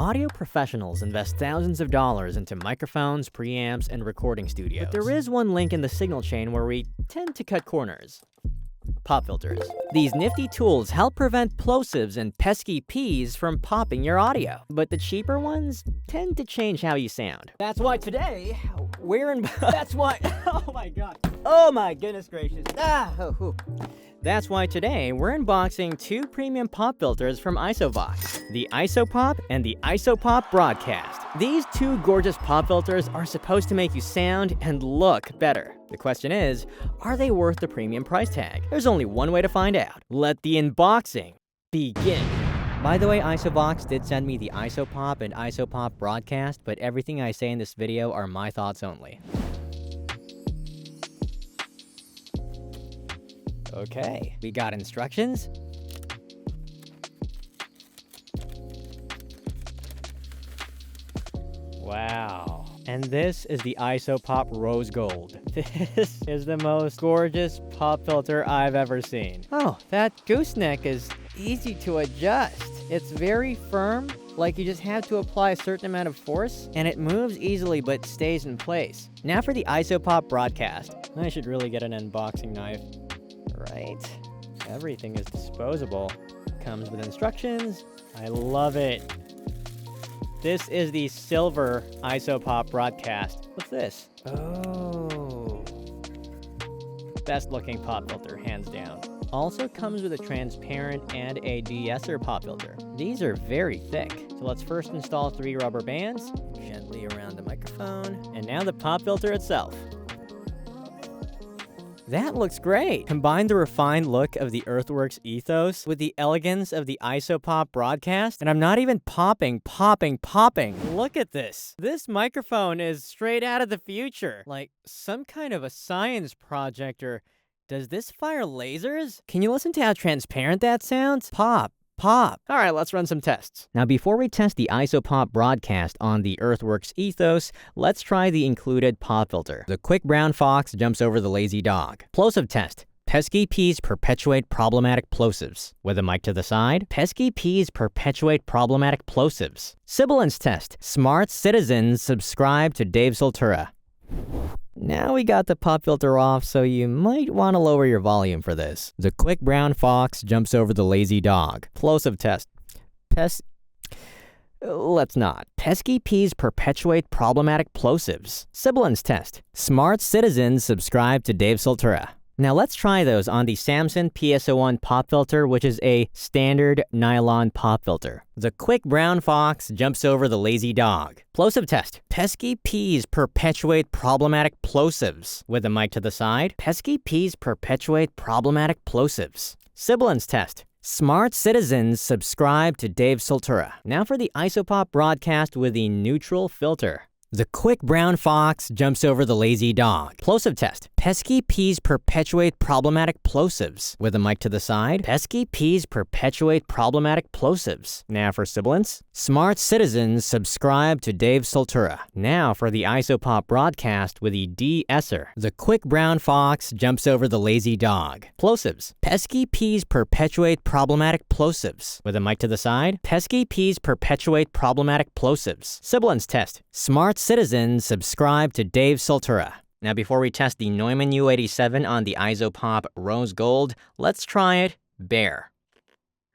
Audio professionals invest thousands of dollars into microphones, preamps, and recording studios. But there is one link in the signal chain where we tend to cut corners. Pop filters. These nifty tools help prevent plosives and pesky P's from popping your audio. But the cheaper ones tend to change how you sound. That's why today, That's why today we're unboxing two premium pop filters from ISOVOX, the ISOPOP and the ISOPOP BroadCast. These two gorgeous pop filters are supposed to make you sound and look better. The question is, are they worth the premium price tag? There's only one way to find out. Let the unboxing begin. By the way, ISOVOX did send me the ISOPOP and ISOPOP BroadCast, but everything I say in this video are my thoughts only. Okay, we got instructions. Wow. And this is the ISOPOP Rose Gold. This is the most gorgeous pop filter I've ever seen. Oh, that gooseneck is easy to adjust. It's very firm, like you just have to apply a certain amount of force, and it moves easily but stays in place. Now for the ISOPOP BroadCast. I should really get an unboxing knife. Right. Everything is disposable. Comes with instructions. I love it. This is the silver ISOPOP BroadCast. What's this? Oh. Best looking pop filter, hands down. Also comes with a transparent and a De-Esser pop filter. These are very thick. So let's first install 3 rubber bands, gently around the microphone, and now the pop filter itself. That looks great! Combine the refined look of the Earthworks Ethos with the elegance of the ISOPOP BroadCast, and I'm not even popping. Look at this! This microphone is straight out of the future. Like some kind of a science project, or does this fire lasers? Can you listen to how transparent that sounds? Pop. Alright, let's run some tests. Now before we test the ISOPOP BroadCast on the Earthworks Ethos, let's try the included pop filter. The quick brown fox jumps over the lazy dog. Plosive test. Pesky P's perpetuate problematic plosives. With a mic to the side, pesky P's perpetuate problematic plosives. Sibilance test. Smart citizens subscribe to Dave Soltura. Now we got the pop filter off, so you might want to lower your volume for this. The quick brown fox jumps over the lazy dog. Plosive test. Let's not. Pesky P's perpetuate problematic plosives. Sibilance test. Smart citizens subscribe to Dave Soltura. Now let's try those on the Samson PSO1 pop filter, which is a standard nylon pop filter. The quick brown fox jumps over the lazy dog. Plosive test. Pesky P's perpetuate problematic plosives. With a mic to the side, pesky P's perpetuate problematic plosives. Sibilance test. Smart citizens subscribe to Dave Soltura. Now for the ISOPOP BroadCast with the neutral filter. The quick brown fox jumps over the lazy dog. Plosive test. Pesky P's perpetuate problematic plosives. With a mic to the side, pesky P's perpetuate problematic plosives. Now for sibilance. Smart citizens subscribe to Dave Soltura. Now for the ISOPOP BroadCast with the De-Esser. The quick brown fox jumps over the lazy dog. Plosives. Pesky P's perpetuate problematic plosives. With a mic to the side, pesky P's perpetuate problematic plosives. Sibilance test. Smart citizens subscribe to Dave Soltura. Now before we test the Neumann U87 on the ISOPOP Rose Gold, let's try it bare.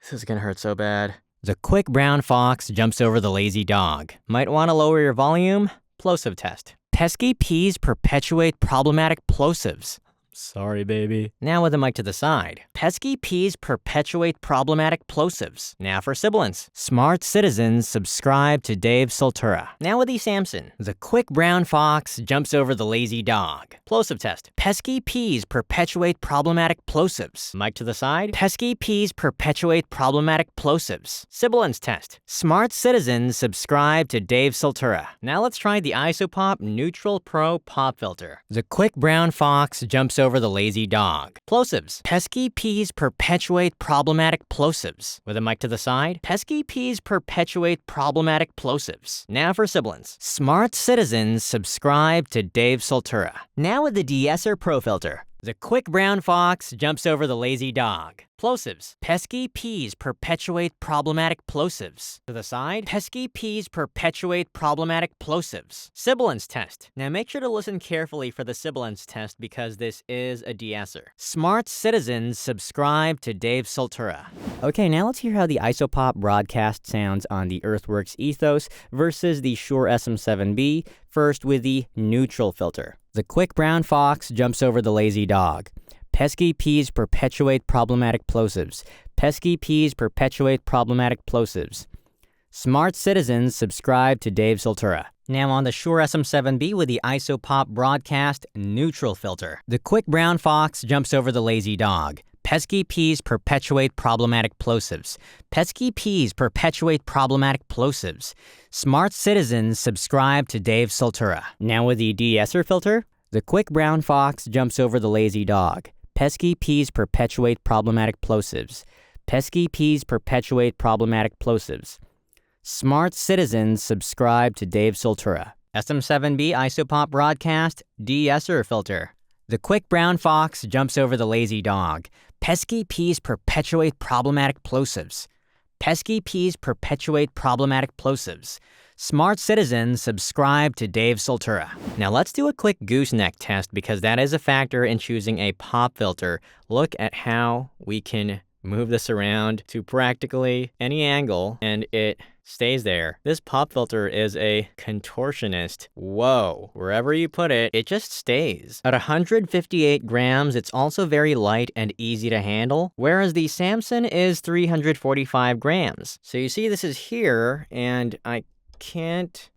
This is gonna hurt so bad. The quick brown fox jumps over the lazy dog. Might want to lower your volume. Plosive test. Pesky P's perpetuate problematic plosives. Sorry, baby. Now with a mic to the side. Pesky P's perpetuate problematic plosives. Now for sibilance. Smart citizens subscribe to Dave Soltura. Now with the Samson. The quick brown fox jumps over the lazy dog. Plosive test. Pesky P's perpetuate problematic plosives. Mic to the side. Pesky P's perpetuate problematic plosives. Sibilance test. Smart citizens subscribe to Dave Soltura. Now let's try the ISOPOP Neutral Pro Pop Filter. The quick brown fox jumps over the lazy dog. Plosives. Pesky P's perpetuate problematic plosives. With a mic to the side, pesky P's perpetuate problematic plosives. Now for sibilance. Smart citizens subscribe to Dave Soltura. Now with the De-Esser Pro Filter. The quick brown fox jumps over the lazy dog. Plosives. Pesky peas perpetuate problematic plosives. To the side, pesky peas perpetuate problematic plosives. Sibilance test. Now make sure to listen carefully for the sibilance test because this is a De-Esser. Smart citizens subscribe to Dave Soltura. Okay, now let's hear how the ISOPOP BroadCast sounds on the Earthworks Ethos versus the Shure SM7B, first with the neutral filter. The quick brown fox jumps over the lazy dog. Pesky peas perpetuate problematic plosives. Pesky peas perpetuate problematic plosives. Smart citizens subscribe to Dave Soltura. Now on the Shure SM7B with the ISOPOP BroadCast neutral filter. The quick brown fox jumps over the lazy dog. Pesky peas perpetuate problematic plosives. Pesky peas perpetuate problematic plosives. Smart citizens subscribe to Dave Soltura. Now with the De-Esser filter. The quick brown fox jumps over the lazy dog. Pesky peas perpetuate problematic plosives. Pesky peas perpetuate problematic plosives. Smart citizens subscribe to Dave Soltura. SM7B ISOPOP BroadCast De-Esser filter. The quick brown fox jumps over the lazy dog. Pesky peas perpetuate problematic plosives. Pesky peas perpetuate problematic plosives. Smart citizens subscribe to Dave Soltura. Now let's do a quick gooseneck test because that is a factor in choosing a pop filter. Look at how we can move this around to practically any angle and it stays there. This pop filter is a contortionist. Whoa, wherever you put it, it just stays. At 158 grams, it's also very light and easy to handle, whereas the Samson is 345 grams. So you see this is here, and I can't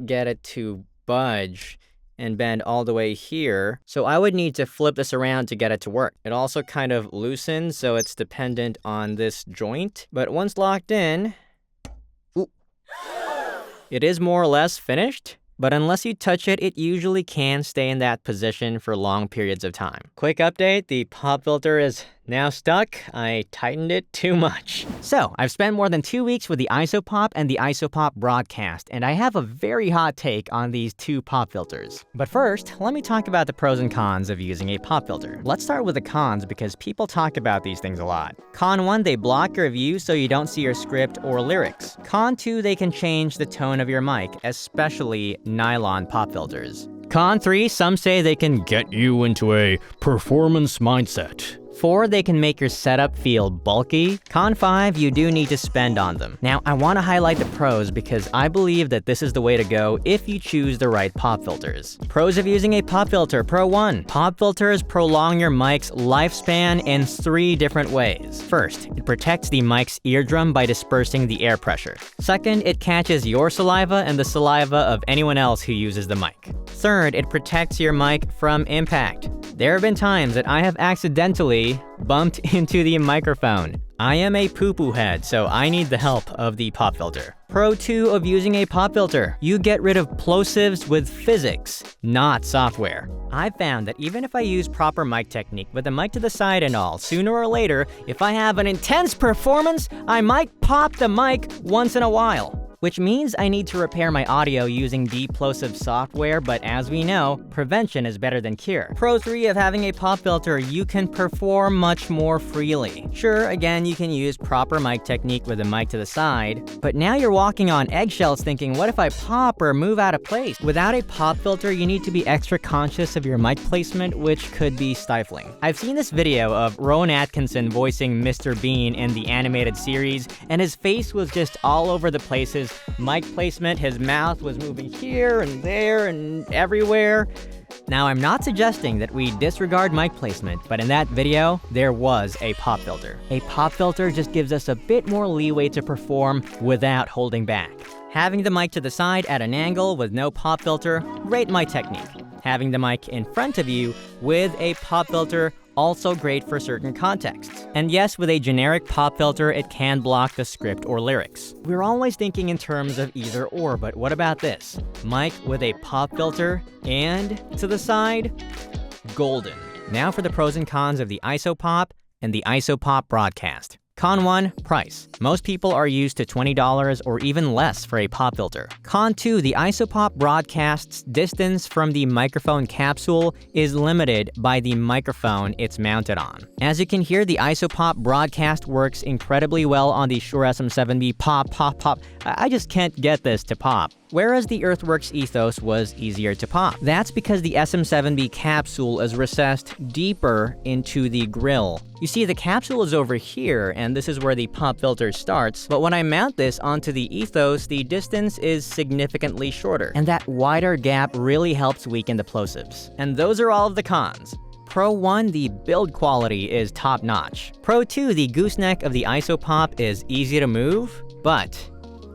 get it to budge and bend all the way here. So I would need to flip this around to get it to work. It also kind of loosens, so it's dependent on this joint. But once locked in, it is more or less finished. But unless you touch it, it usually can stay in that position for long periods of time. Quick update, the pop filter is now stuck. I tightened it too much. So, I've spent more than 2 weeks with the ISOPOP and the ISOPOP BroadCast, and I have a very hot take on these two pop filters. But first, let me talk about the pros and cons of using a pop filter. Let's start with the cons because people talk about these things a lot. Con 1, they block your view so you don't see your script or lyrics. Con 2, they can change the tone of your mic, especially nylon pop filters. Con 3, some say they can get you into a performance mindset. 4, they can make your setup feel bulky. Con 5, you do need to spend on them. Now, I want to highlight the pros because I believe that this is the way to go if you choose the right pop filters. Pros of using a pop filter. Pro 1, pop filters prolong your mic's lifespan in 3 different ways. First, it protects the mic's eardrum by dispersing the air pressure. Second, it catches your saliva and the saliva of anyone else who uses the mic. Third, it protects your mic from impact. There have been times that I have accidentally bumped into the microphone. I am a poo-poo head, so I need the help of the pop filter. Pro 2 of using a pop filter. You get rid of plosives with physics, not software. I've found that even if I use proper mic technique with the mic to the side and all, sooner or later, if I have an intense performance, I might pop the mic once in a while. Which means I need to repair my audio using de-plosive software, but as we know, prevention is better than cure. Pro 3 of having a pop filter, you can perform much more freely. Sure, again, you can use proper mic technique with the mic to the side, but now you're walking on eggshells thinking, what if I pop or move out of place? Without a pop filter, you need to be extra conscious of your mic placement, which could be stifling. I've seen this video of Rowan Atkinson voicing Mr. Bean in the animated series, and his face was just all over the places. Mic placement, his mouth was moving here and there and everywhere. Now, I'm not suggesting that we disregard mic placement, but in that video, there was a pop filter. A pop filter just gives us a bit more leeway to perform without holding back. Having the mic to the side at an angle with no pop filter, great mic technique. Having the mic in front of you with a pop filter, also great for certain contexts. And yes, with a generic pop filter, it can block the script or lyrics. We're always thinking in terms of either or, but what about this? Mic with a pop filter and to the side? Golden. Now for the pros and cons of the ISOPOP and the ISOPOP BroadCast. Con 1, price. Most people are used to $20 or even less for a pop filter. Con 2, the ISOPOP BroadCast's distance from the microphone capsule is limited by the microphone it's mounted on. As you can hear, the ISOPOP BroadCast works incredibly well on the Shure SM7B pop. I just can't get this to pop. Whereas the Earthworks Ethos was easier to pop. That's because the SM7B capsule is recessed deeper into the grill. You see, the capsule is over here, and this is where the pop filter starts, but when I mount this onto the Ethos, the distance is significantly shorter, and that wider gap really helps weaken the plosives. And those are all of the cons. Pro 1, the build quality is top-notch. Pro 2, the gooseneck of the ISOPOP is easy to move, but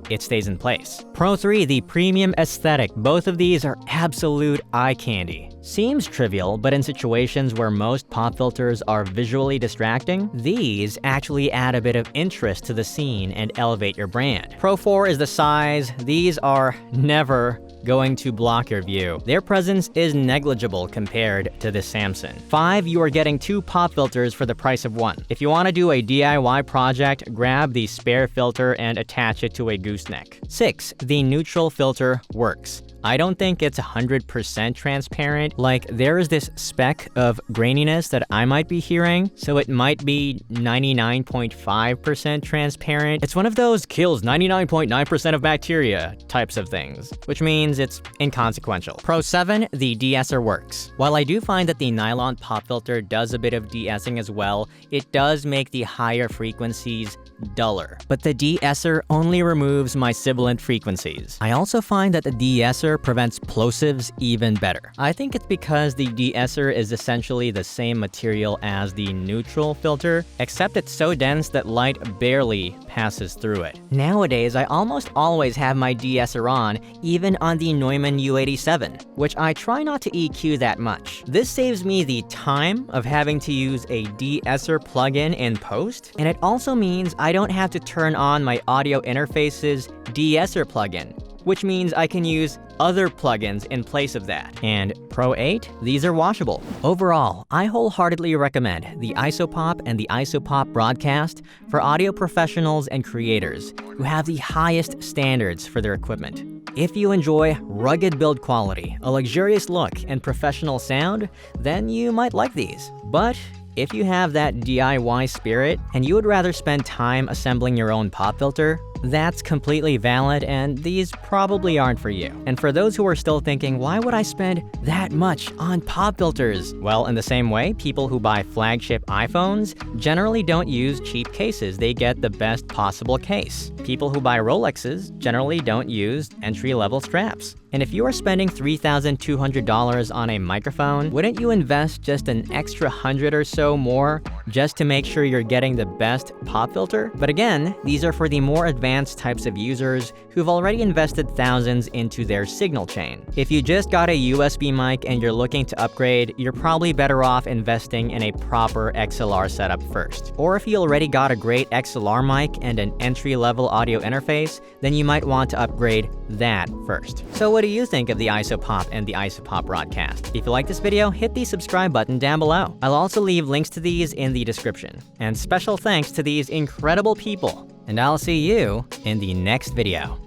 it stays in place. Pro 3, the premium aesthetic. Both of these are absolute eye candy. Seems trivial, but in situations where most pop filters are visually distracting, these actually add a bit of interest to the scene and elevate your brand. Pro 4 is the size. These are never going to block your view. Their presence is negligible compared to the Samson. 5, you are getting 2 pop filters for the price of 1. If you want to do a DIY project, grab the spare filter and attach it to a gooseneck. 6, the neutral filter works. I don't think it's 100% transparent. Like, there is this speck of graininess that I might be hearing, so it might be 99.5% transparent. It's one of those kills 99.9% of bacteria types of things, which means it's inconsequential. Pro 7, the De-Esser works. While I do find that the nylon pop filter does a bit of de-essing as well, it does make the higher frequencies duller. But the De-Esser only removes my sibilant frequencies. I also find that the De-Esser prevents plosives even better. I think it's because the De-Esser is essentially the same material as the neutral filter, except it's so dense that light barely passes through it. Nowadays, I almost always have my De-Esser on, even on the Neumann U87, which I try not to EQ that much. This saves me the time of having to use a De-Esser plugin in post, and it also means I don't have to turn on my audio interface's De-Esser plugin, which means I can use other plugins in place of that. And Pro 8, these are washable. Overall, I wholeheartedly recommend the ISOPOP and the ISOPOP BroadCast for audio professionals and creators who have the highest standards for their equipment. If you enjoy rugged build quality, a luxurious look, and professional sound, then you might like these. But if you have that DIY spirit and you would rather spend time assembling your own pop filter, that's completely valid, and these probably aren't for you. And for those who are still thinking, why would I spend that much on pop filters? Well, in the same way, people who buy flagship iPhones generally don't use cheap cases. They get the best possible case. People who buy Rolexes generally don't use entry-level straps. And if you are spending $3,200 on a microphone, wouldn't you invest just an extra $100 or so more just to make sure you're getting the best pop filter? But again, these are for the more advanced types of users who've already invested thousands into their signal chain. If you just got a USB mic and you're looking to upgrade, you're probably better off investing in a proper XLR setup first. Or if you already got a great XLR mic and an entry-level audio interface, then you might want to upgrade that first. So what do you think of the ISOPOP and the ISOPOP BroadCast? If you like this video, hit the subscribe button down below. I'll also leave links to these in the description. And special thanks to these incredible people. And I'll see you in the next video.